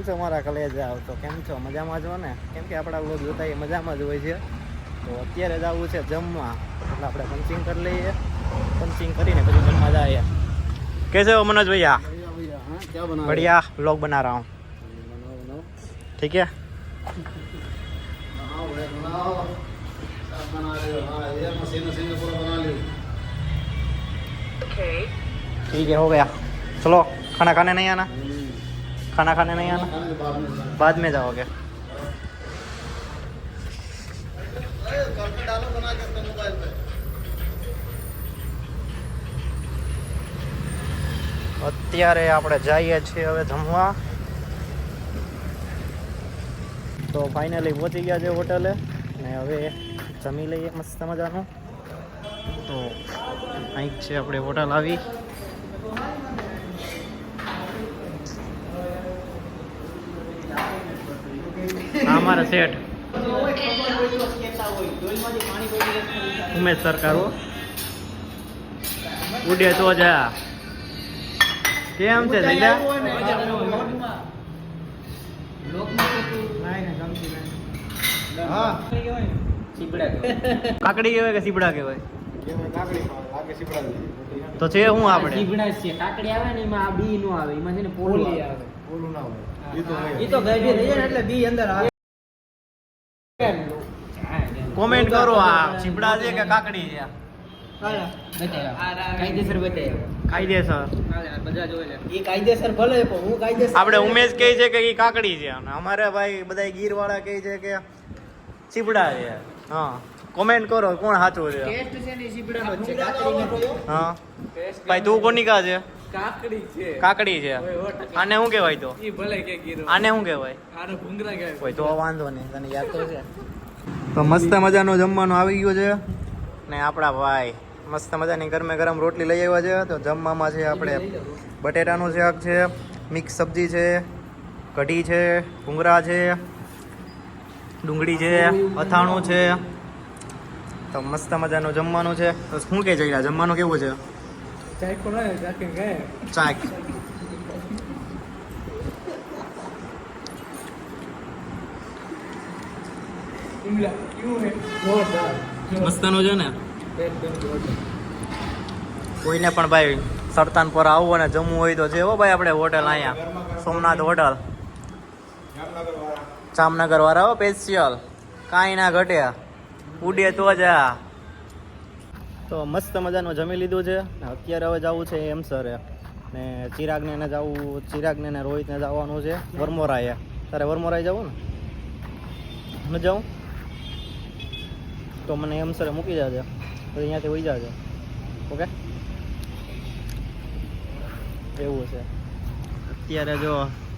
છો મારા કલેજા? તો કેમ છો? મજામાં છો ને? કેમ કે આપણા લોકો જોતા એ મજામાં જ હોય છે. તો અત્યારે જવું છે જમવા, એટલે આપણે પંચિંગ કરી લઈએ. પંચિંગ કરીને પછી જમવા જઈએ. कैसे हो मनोज भैया? हाँ, क्या बना बढ़िया व्लॉग बना रहा हूँ. ठीक है. ठीक है, हो गया. चलो खाना खाने नहीं आना? खाना खाने नहीं आना? बाद में जाओगे? અત્યારે આપણે જઈએ છીએ હવે જમવા. તો ફાઇનલી પહોંચી ગયા છે હોટલે ને હવે જમી લઈએ મસ્ત મજાનું. તો અહીં છે આપણે હોટલ આવી. અમારા સેટ ઉમેશ સરકાર ઉડે તો જા. કેમ છે સૈદા? કાકડી કહેવાય કે સીબડા કહેવાય? તો છે હું આપણે સીબડા છે. કાકડી આવે ને એમાં આ બી નો આવે, એમાં છે ને પોલી આવે. બોલું ના હોય ઈ તો ગઈ થઈ જાય ને એટલે બી અંદર આવે. કોમેન્ટ કરો આ સીબડા છે કે કાકડી છે? કાયદેસર બતાવ્યા. કાયદેસર બધા જોઈ લે. ઈ કાયદેસર ભલે પણ હું કાયદેસર. આપણે ઉમેશ કહે છે કે ઈ કાકડી છે અને અમારે ભાઈ બધા ગીર વાળા કહે છે કે સીબડા છે. હા, કોમેન્ટ કરો કોણ સાચું છે. ટેસ્ટ છે ને સીબડાનો જ છે, કાકડી નથી. હા ભાઈ, તું કોની કા છે? કાકડી છે. કાકડી છે. આને શું કહેવાય? તો ઈ ભલે કે ગીરો. આને શું કહેવાય? આનો ભૂંગરા કહેવાય. કોઈ તો વાંધો નહીં, તને યાદ તો છે. તો મસ્ત મજાનો જમવાનું આવી ગયો છે ને આપણા ભાઈ મસ્ત મજાની ગરમે ગરમ રોટલી લઈ આવ્યા છે. તો જમવામાં છે આપણે બટેટાનું શાક છે, મિક્સ સબ્જી છે, કઢી છે, ભૂંગળા છે, ડુંગળી છે, અથાણું છે. તો મસ્ત મજાનું જમવાનું છે. તો શું કહે છે જમવાનું કેવું છે? ચાય કોના ચાખી ગયા? ચાક ઇમલા ક્યું હે? જોરદાર. મસ્તનું છે ને. એકદમ જોરદાર. કોઈને પણ ભાઈ સરતાનપુર આવવું અને જમવું હોય તો છે હો ભાઈ આપણે હોટલ અહીંયા સોમનાથ હોટલ જામનગર વાળા હો, સ્પેશિયલ કાંઈ ના ઘટે, ઉડે તો જા. તો મસ્ત મજાનું જમી લીધું છે ને અત્યારે હવે જવું છે એમસરે ને ચિરાગને જવું, ચિરાગને ને રોહિતને જવાનું છે વરમોરાએ. તારે વરમોરાએ જવું ને? ન જાઉં તો મને એમસરે મૂકી જાજે, પછી અહીંયાથી વહી જાજે. ઓકે, એવું છે. અત્યારે જો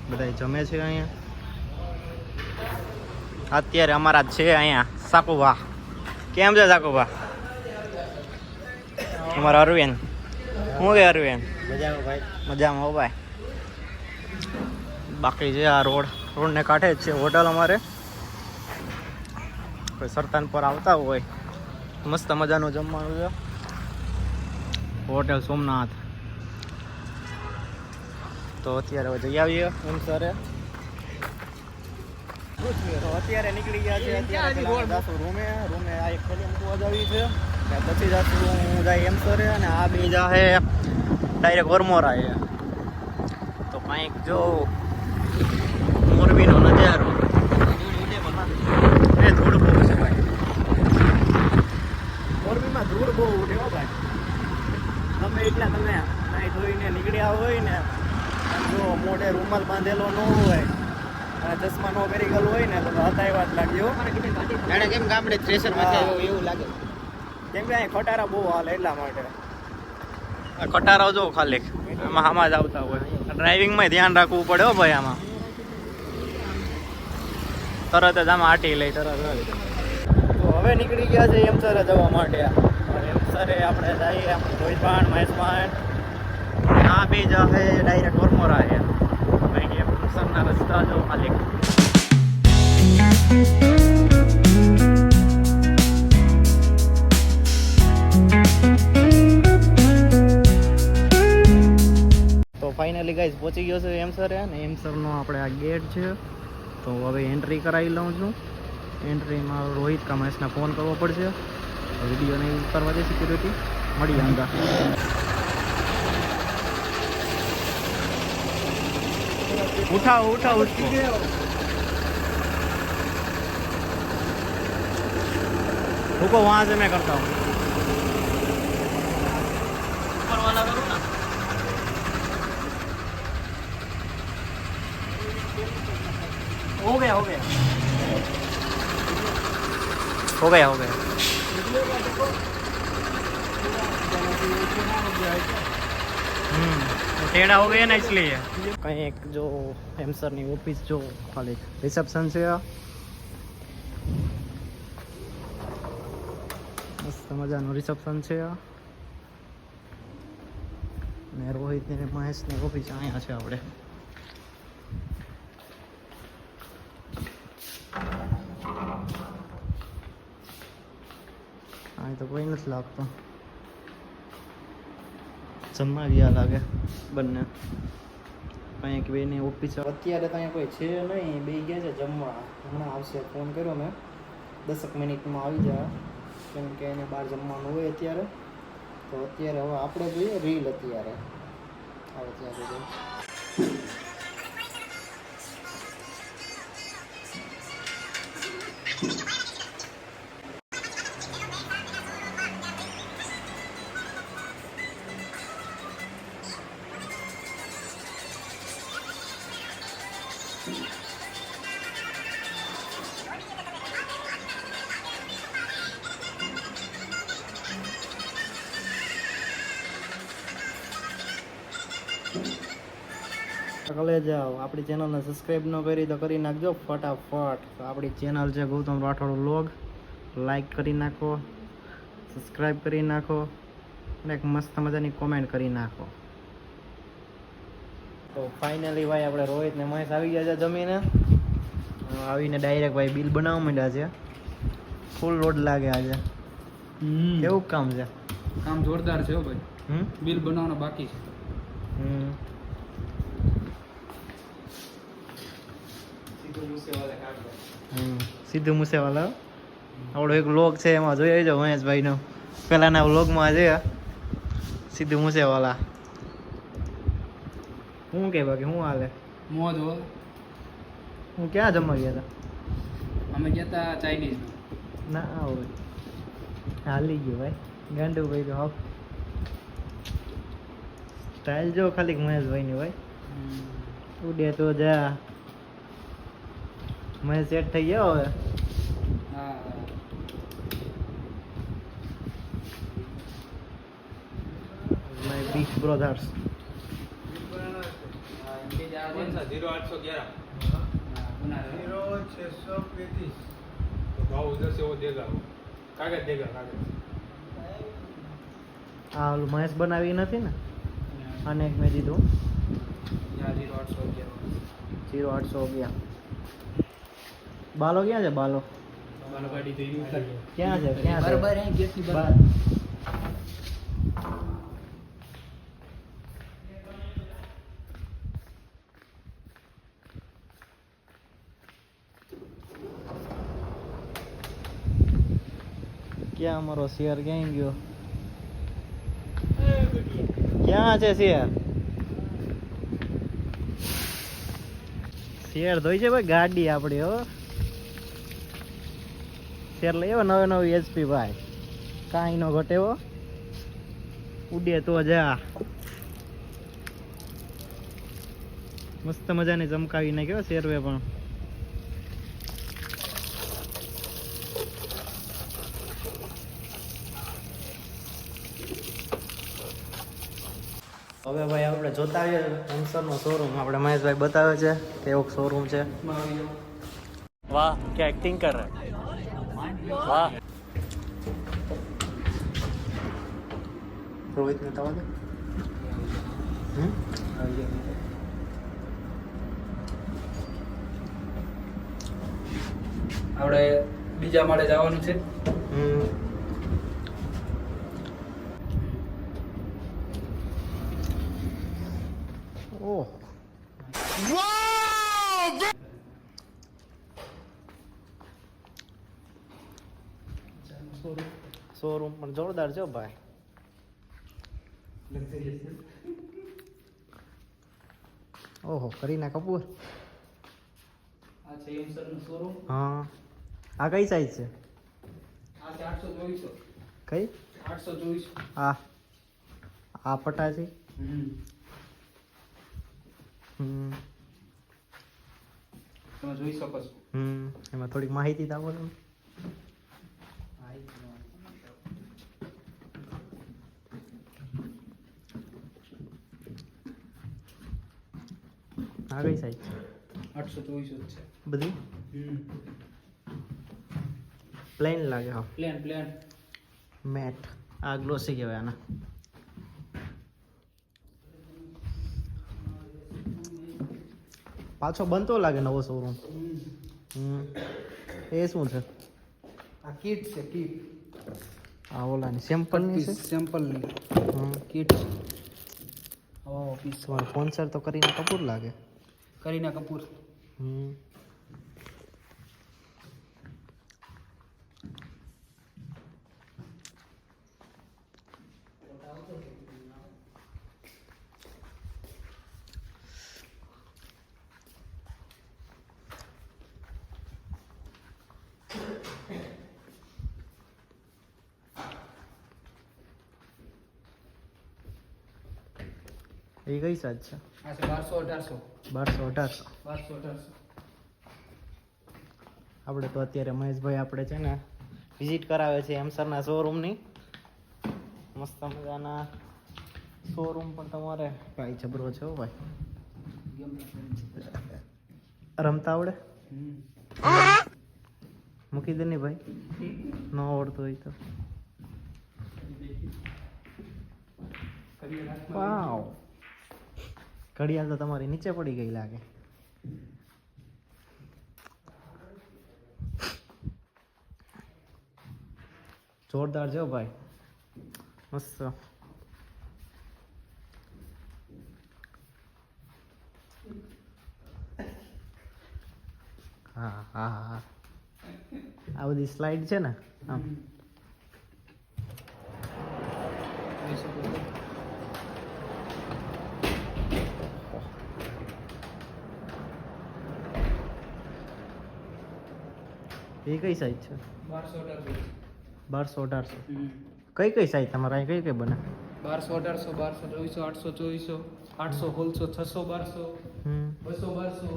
બધા જમે છે અહીંયા. અત્યારે અમારા છે અહીંયા સાકુભા. કેમ છે સાકુભા? અમારા અરવિંદ. શું કે અરવિંદ? મજામાં ભાઈ. મજામાં હો ભાઈ. બાકી છે આ રોડને કાંઠે જ છે હોટલ અમારે. કોઈ સરતાનપુર આવતા હોય મસ્ત મજાનું જમવાનું છે. હોટેલ સોમનાથ. તો અત્યારે હવે જઈ આવીએ એમસરે. તો અત્યારે નીકળી ગયા છે. અત્યારે રૂમે આ એક થેલી મૂકવા જ આવી છે. પછી જાશું હું જાય એમસરે અને આ બે જાહે ડાયરેક્ટ વરમોરા છે. તો કંઈક જો મોરબીનો નજારો. એ ધૂળ બહુ છે ભાઈ. મોરબીમાં ધૂળ બહુ ઉડે હો ભાઈ. તમે એટલા તમે નાઈ ધોઈને નીકળ્યા હોય ને, જો મોઢે રૂમાલ બાંધેલો ન હોય અને ચશ્મા નો પહેરી ગયેલું હોય ને તો હતા એવા જ લાગ્યો. જાણે કેમ ગામડે થ્રેશરમાં થાય એવું લાગે. કેમ કે અહીં ખટારા બહુ હાલે એટલા માટે. આ ખટારાઓ જો ખાલી આમાં આમાં જ આવતા હોય. ડ્રાઇવિંગમાં ધ્યાન રાખવું પડે હો ભાઈ. આમાં તરત જ આમાં આટી લઈ તરત. તો હવે નીકળી ગયા છે એમસરે જવા માટે. એમસરે આપણે જઈએ રોહિતભાણ, મહેશભાણ, આ બે જાહે ડાયરેક્ટ વરમોરા છે. એમસરના રસ્તા જો ખાલી. ફાઇનલી ગાઈસ પહોંચી ગયો છે એમસર અને એમસરનો આપણે આ ગેટ છે. તો હવે એન્ટ્રી કરાવી લઉં છું. એન્ટ્રીમાં રોહિત કામેશને ફોન કરવો પડશે. વિડીયો નહીં કરવા દે સિક્યુરિટી. મળીએ અંદર. उठाओ उठाओ उसको. रुको वहां से मैं करता हूँ. ऊपर वाला करूँ ना. हो गया हो गया हो गया हो गया. टेढ़ा हो गया ना इसलिए. कहीं एक जो हेमसर ની ઓફિસ જો ખાલી રિસેપ્શન છે. મસ્ત મજાનું રિસેપ્શન છે. ને રોહિત ને મહેશ ની ઓફિસ અહીંયા છે આપણે. અહીં તો કોઈ નથી લાગતું. જમવા ગયા લાગે બંને. કંઈક બેની ઓફિસ અત્યારે તો અહીંયા કોઈ છે નહીં. બે ગયા છે જમવા. હમણાં આવશે. ફોન કર્યો મેં 10 મિનિટમાં આવી જાય કેમ કે એને બહાર જમવાનું હોય અત્યારે. તો અત્યારે હવે આપણે જોઈએ રીલ અત્યારે આવે ત્યાં સુધી. કલે જાઓ. આપણી ચેનલને સબસ્ક્રાઈબ ન કરી તો કરી નાખજો ફટાફટ. તો આપણી ચેનલ છે ગૌતમ રાઠોડ વ્લોગ. લાઈક કરી નાખો, સબસ્ક્રાઈબ કરી નાખો અને એક મસ્ત મજાની કોમેન્ટ કરી નાખો. તો ફાઇનલી ભાઈ આપણે રોહિત ને મહેશ આવી ગયા છે જમીને. આવીને ડાયરેક્ટ ભાઈ બિલ બનાવવા માંડ્યા છે. ફૂલ લોડ લાગે આજે. કેવું કામ છે? કામ જોરદાર છે ભાઈ. બિલ બનાવવાનું બાકી છે. સીધું મૂસેવાલા આપણો એક વ્લોગ છે એમાં જોઈ આવજો મહેશભાઈનો. પહેલાના વ્લોગમાં છે સીધું મૂસેવાલા. શું કે બાકી શું હાલે? મોજ હો. હું ક્યાં જમવા ગયા હતા? અમે ગયા હતા ચાઇનીઝ. ના હોય હાલી ગયો ભાઈ. ગાંડુ ભાઈ તો હક સ્ટાઇલ જો ખાલી મહેશભાઈની ભાઈ. ઉડે તો જા. મેં સેટ થઈ ગયો હવે. હા માય બિગ બ્રધર્સ. 0635 तो भाव उधर से वो देगा, कागज देगा कागज. આ ઓલું મહેશ બનાવી નથી ને? અને એક મેં દીધું 0811. બાલો ક્યાં છે? બાલો ગાડી તો ક્યાં છે? ક્યાં છે? બરાબર અહીં ગેટની બહાર. ક્યાં અમારો શેર ક્યાં ગયો? ક્યાં છે શેર? શેર ધોઈ છે ભાઈ ગાડી આપડી. હો શેર લઈ આવ્યો નવી HP ભાઈ. કાંઈ નો ઘટે હો. ઉડે તો જા. મસ્ત મજાની ચમકાવી નાખ્યો શેરવે પણ. હવે ભાઈ આપણે જોતા આવીએ હેમસરનો શોરૂમ. આપણે મહેશભાઈ બતાવે છે કેવો શોરૂમ છે. વાહ ક્યાં એક્ટિંગ કર રહે. વાહ રોહિત ને તવા દે. આપણે બીજા માળે જવાનું છે. ઓહ શોરૂમ પણ જોરદાર છે ભાઈ. ઓહો, કરીના કપૂર. આ છે એમસર નું શોરૂમ. હા, આ કઈ સાઈઝ છે? આ છે 824. કઈ? 824. આ પટા છે. તમે જોઈ શકો છો. એમાં થોડીક માહિતી તો આપો. આ કઈ સાઈઝ છે? 824 છે બધી પ્લેન લાગે. હા, પ્લેન મેટ. આ ગ્લોસી કહેવાય આના. પાછો બનતો લાગે નવો શોરૂમ. એ શું છે? આ કીટ છે. કીટ આ ઓલાની સેમ્પલની છે. સેમ્પલની કીટ છે. પીસ તમારો સ્પોન્સર તો કરીને કપૂર લાગે. કરીના કપૂર. એ કઈ સાઈઝ છે? આ છે 1200 1800. 1200 1800. 1200 1800. આપણે તો અત્યારે મહેશભાઈ આપણે છે ને વિઝિટ કરાવે છે એમસરના શોરૂમની. મસ્ત મજાના શોરૂમ પણ તમારે ભાઈ જબરો છે હો ભાઈ. રમતા આવડે? મૂકી દે ને ભાઈ, ન આવડતું હોય તો. વાવ, ઘડિયાળ તો તમારી નીચે પડી ગઈ લાગે. જોરદાર છે ભાઈ, મસ્ત. હા હા હા, આ બધી સ્લાઇડ છે ને આમ. એ કઈ સાઈઝ છે? 1200 1800. 1200 1800. કઈ કઈ સાઈઝ તમારે અહીં કઈ કઈ બને? 1200 1800 1200 800 2400 800 1200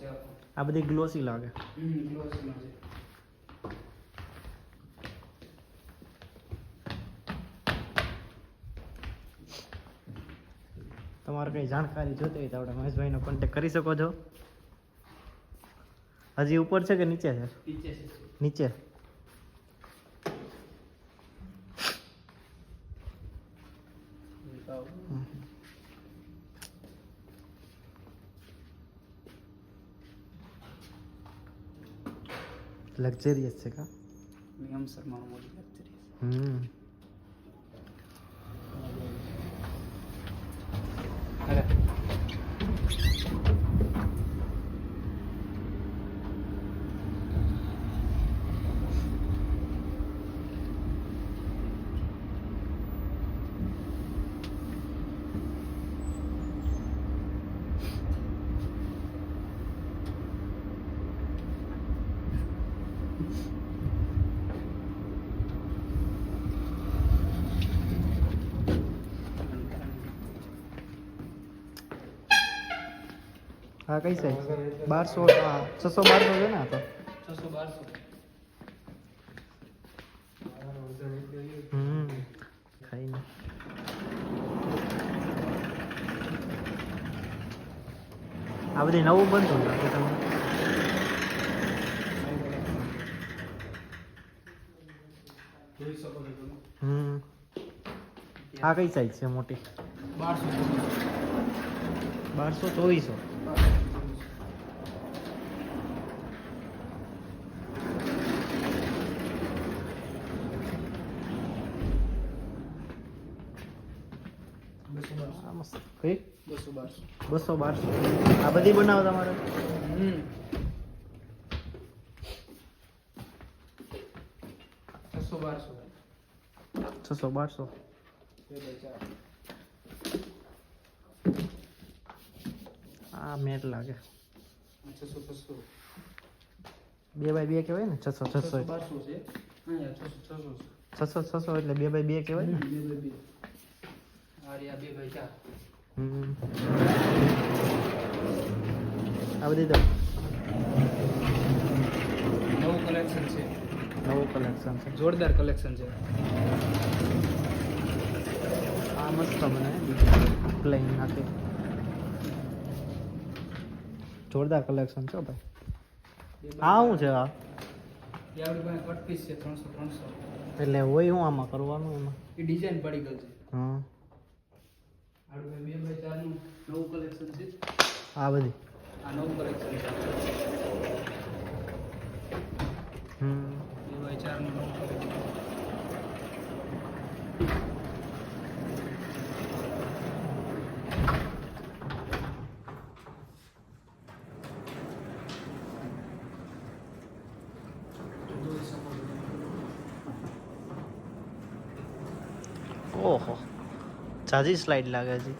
છે. આ બધી ગ્લોસી લાગે. ગ્લોસમાં છે. તમારે કઈ જાણકારી જોતી હોય તો આપણે મહેશભાઈનો કોન્ટેક્ટ કરી શકો છો. હજી ઉપર છે કે નીચે છે? નીચે છે. નીચે. લક્ઝરિયસ છે કા? નિયમ શર્મા મોડી લક્ઝરી. હા, કઈ સાઈઝ? 1200 600 1200 છે ને? આ તો 600 1200. ખાઈને આ બધી નવું બનતું લાગે તમને? જોઈ શકો છો તમે. આ કઈ સાઈઝ છે મોટી? 1200 1200 2400. આ મસ્ત કઈ 200 200 1200 આ બધી બનાવો તમારે 600 1200 આ મેટ લાગે 2x2 કહેવાય ને 600 1200 છે હા યાર 600 600 એટલે 2x2 કહેવાય ને 2x2 આ રહ્યા 2x4 આ બધી તો નવું કલેક્શન છે નવું કલેક્શન છે જોરદાર કલેક્શન છે આ મસ્ત મને પ્લેન નાખે જોરદાર કલેક્શન છે ભાઈ આ શું છે આ એ આપણી પાસે કટ પીસ છે 300 એટલે હોય હું આમાં કરવાનું એમાં એ ડિઝાઇન પડી ગઈ છે હા આપણી પાસે 2x4 નું નવું કલેક્શન છે આ બધી આ નવું કલેક્શન છે 2x4 નું નવું કલેક્શન ઓહો જાજી સ્લાઇડ લાગે છે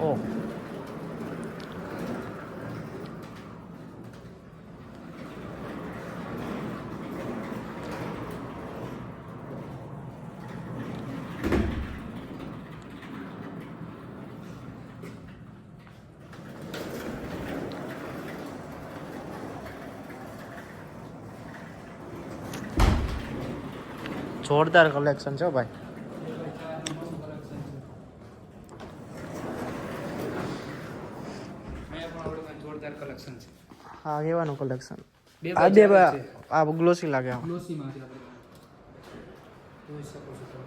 ઓહ જોરદાર કલેક્શન છે ભાઈ જોરદાર કલેક્શન છે હા કેવાનું કલેક્શન બે આ બાય બે ચાર છે. આ ગ્લોસી લાગે આમ ગ્લોસી માં છે આપણે જોઈ શકો છો તમે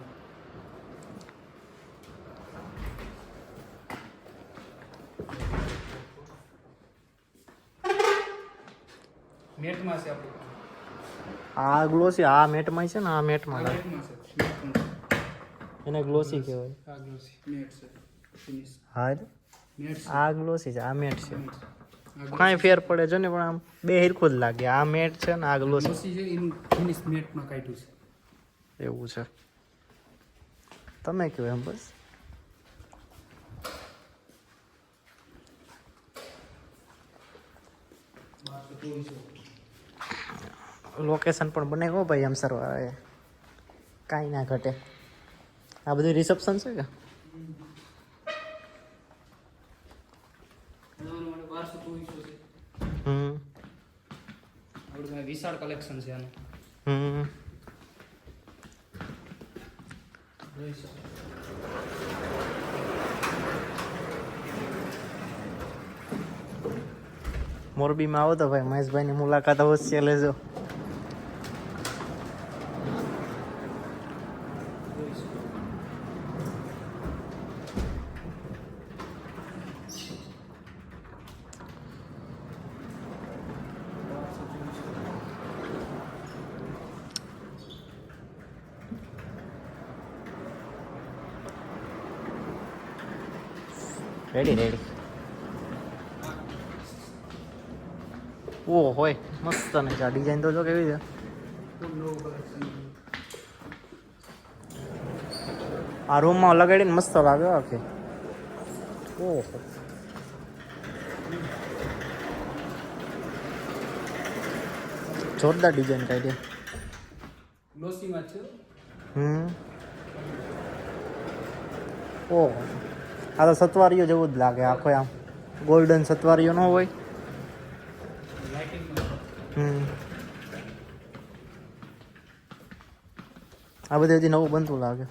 મેટમાં છે આપણે આ ગ્લોસી આ મેટમાં છે ને આ મેટમાં આ લાગે મેટમાં છે મેટમાં એને ગ્લોસી કહેવાય આ ગ્લોસી મેટ છે ફિનિશ હા મેટ છે આ ગ્લોસી છે આ મેટ છે આ કાંઈ ફેર પડે છે ને પણ આમ બે હિરખું જ લાગે આ મેટ છે ને આ ગ્લોસી ગ્લોસી છે એનું ફિનિશ મેટમાં કાઢ્યું છે એવું છે તમે કહો એમ બસ લોકેશન પણ બને ગયો ભાઈ એમ સરવાળે કાંઈ ના ઘટે આ બધું રિસેપ્શન છે કે હમ આપણે વિશાળ કલેક્શન છે આનું હમ જોઈ શકો મોરબીમાં આવો તો ભાઈ મહેશભાઈની મુલાકાત અવશ્ય લેજો રેડી રેડી ઓ હોય મસ્ત ને આ ડિઝાઇન તો જો કેવી છે નવું કલેક્શન આ રૂમમાં લગાડીને મસ્ત લાગે આખી ઓહો જોરદાર ડિઝાઇન કાઢી ગ્લોસીમાં છે ઓહો આ તો સતવારીઓ જેવું જ લાગે આખો આમ ગોલ્ડન સતવારીઓ ન હોય આ બધું હજી નવું બનતું લાગે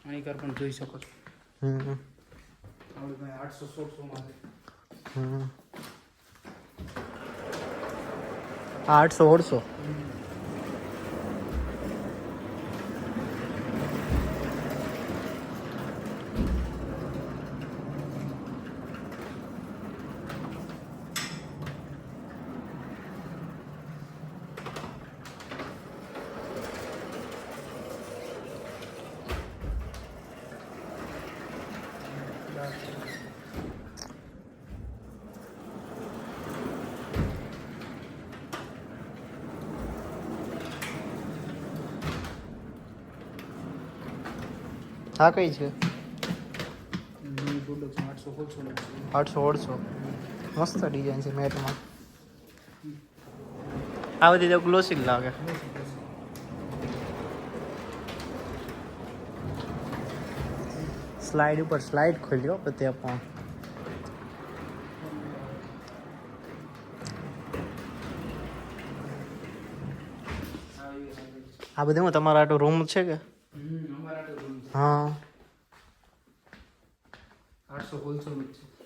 અહીં કર પણ જોઈ શકો છો હમ આપણે ભાઈ 800 માં છે હમ આ 800 900 આ કઈ છે ન્યુ પ્રોડક્ટ 800 800 મસ્ત ડિઝાઇન છે મેટમાં આ બધી તો ગ્લોસી લાગે સ્લાઇડ ઉપર સ્લાઇડ ખોલ્યો પછી આપણે આ બધું તમારા આટો રૂમ છે કે અમારા તો રૂમ હા 800 હોલસેલ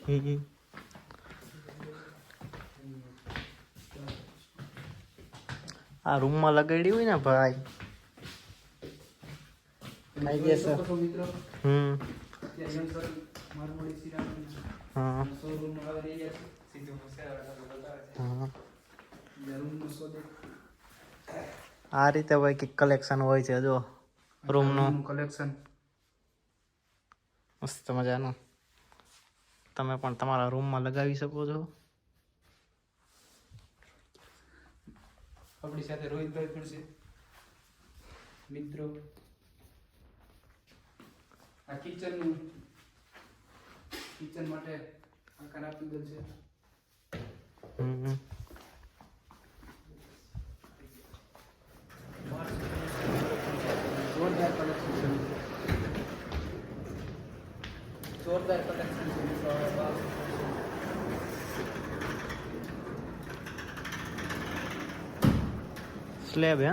છે આ રૂમમાં લગાડી હોય ને ભાઈ ખાઈ જશે મિત્રો હમ મારવાડી સિરામિક હા શોરૂમ આવે રહી છે સીધો મસાલા બતાવે છે હા રૂમનો સોદે આ રીતે ભાઈ કે કલેક્શન હોય છે જો રૂમનું કલેક્શન મસ્ત મજાનું તમે પણ તમારા રૂમમાં લગાવી શકો છો આપણી સાથે રોહિતભાઈ પણ છે મિત્રો આ કિચન માટે આકાર આપી દે છે હમ જોરદાર કલેક્શન છે જોરદાર કલેક્શન છે મિત્રો સ્લેબ હે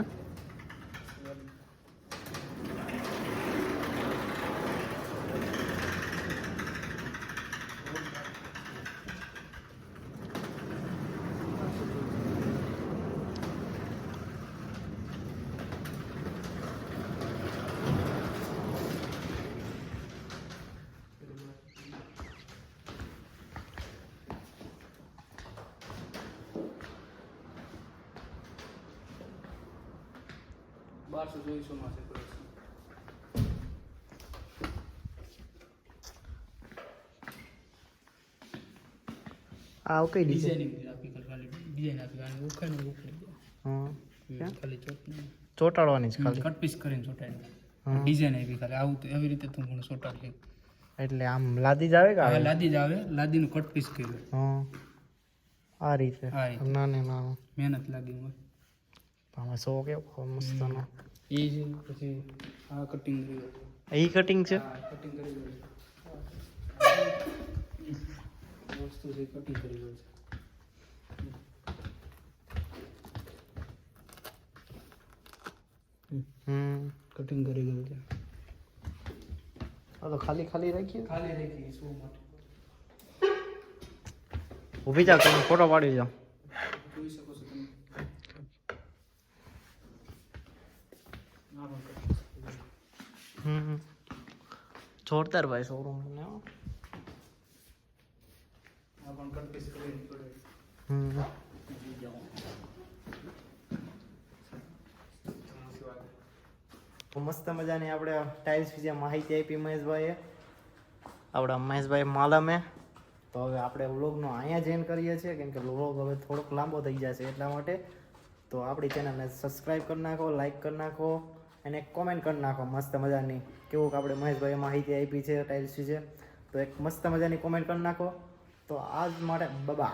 બારસો જોઈશો માં છે કલેક્શન આ કઈ ડિઝાઇન ડિઝાઇનિંગ આપી ખાલી ડિઝાઇન આપી અને ઉખાડી હા ખાલી ચોટની ચોટાડવાની જ ખાલી કટ પીસ કરીને ચોટાડી હા. ડિઝાઇન આપી ખાલી આવું તો એવી રીતે તું પણ ચોટાડી એટલે આમ લાદી જ આવે કે હવે આવે? લાદી જ આવે લાદીનું કટ પીસ કર્યું હા આ રીતે આ રીતે. નાને નાનું મહેનત લાગી હોય આમાં સો કેવો મસ્તનો એ જ પછી આ કટિંગ કર્યું એ કટિંગ છે આ કટિંગ કરી ગયું છે વસ્તુ છે કટિંગ કરી ગયું છે કટિંગ કરી ગયું છે આ તો ખાલી ખાલી રાખીએ ખાલી રાખી શું માટે ઊભી જાવ તમે ફોટો પાડી જાઓ જોઈ શકો છો તમે આ પણ કટિંગ જોરદાર ભાઈ શોરૂમ ને આ પણ કટ પીસ કરીને જોડે મસ્ત મજાની આપણે ટાઇલ્સ વિશે માહિતી આપી મહેશભાઈએ આપણા મહેશભાઈ માલમે તો હવે આપણે વ્લોગનો અહીંયા જ એન્ડ કરીએ છીએ કેમ કે વ્લોગ હવે થોડોક લાંબો થઈ જશે એટલા માટે તો આપણી ચેનલને સબસ્ક્રાઈબ કરી નાખો લાઈક કરી નાખો અને એક કોમેન્ટ કરી નાખો મસ્ત મજાની કેવું કે આપણે મહેશભાઈએ માહિતી આપી છે ટાઇલ્સ વિશે તો એક મસ્ત મજાની કોમેન્ટ કરી નાખો તો આજ માટે બાય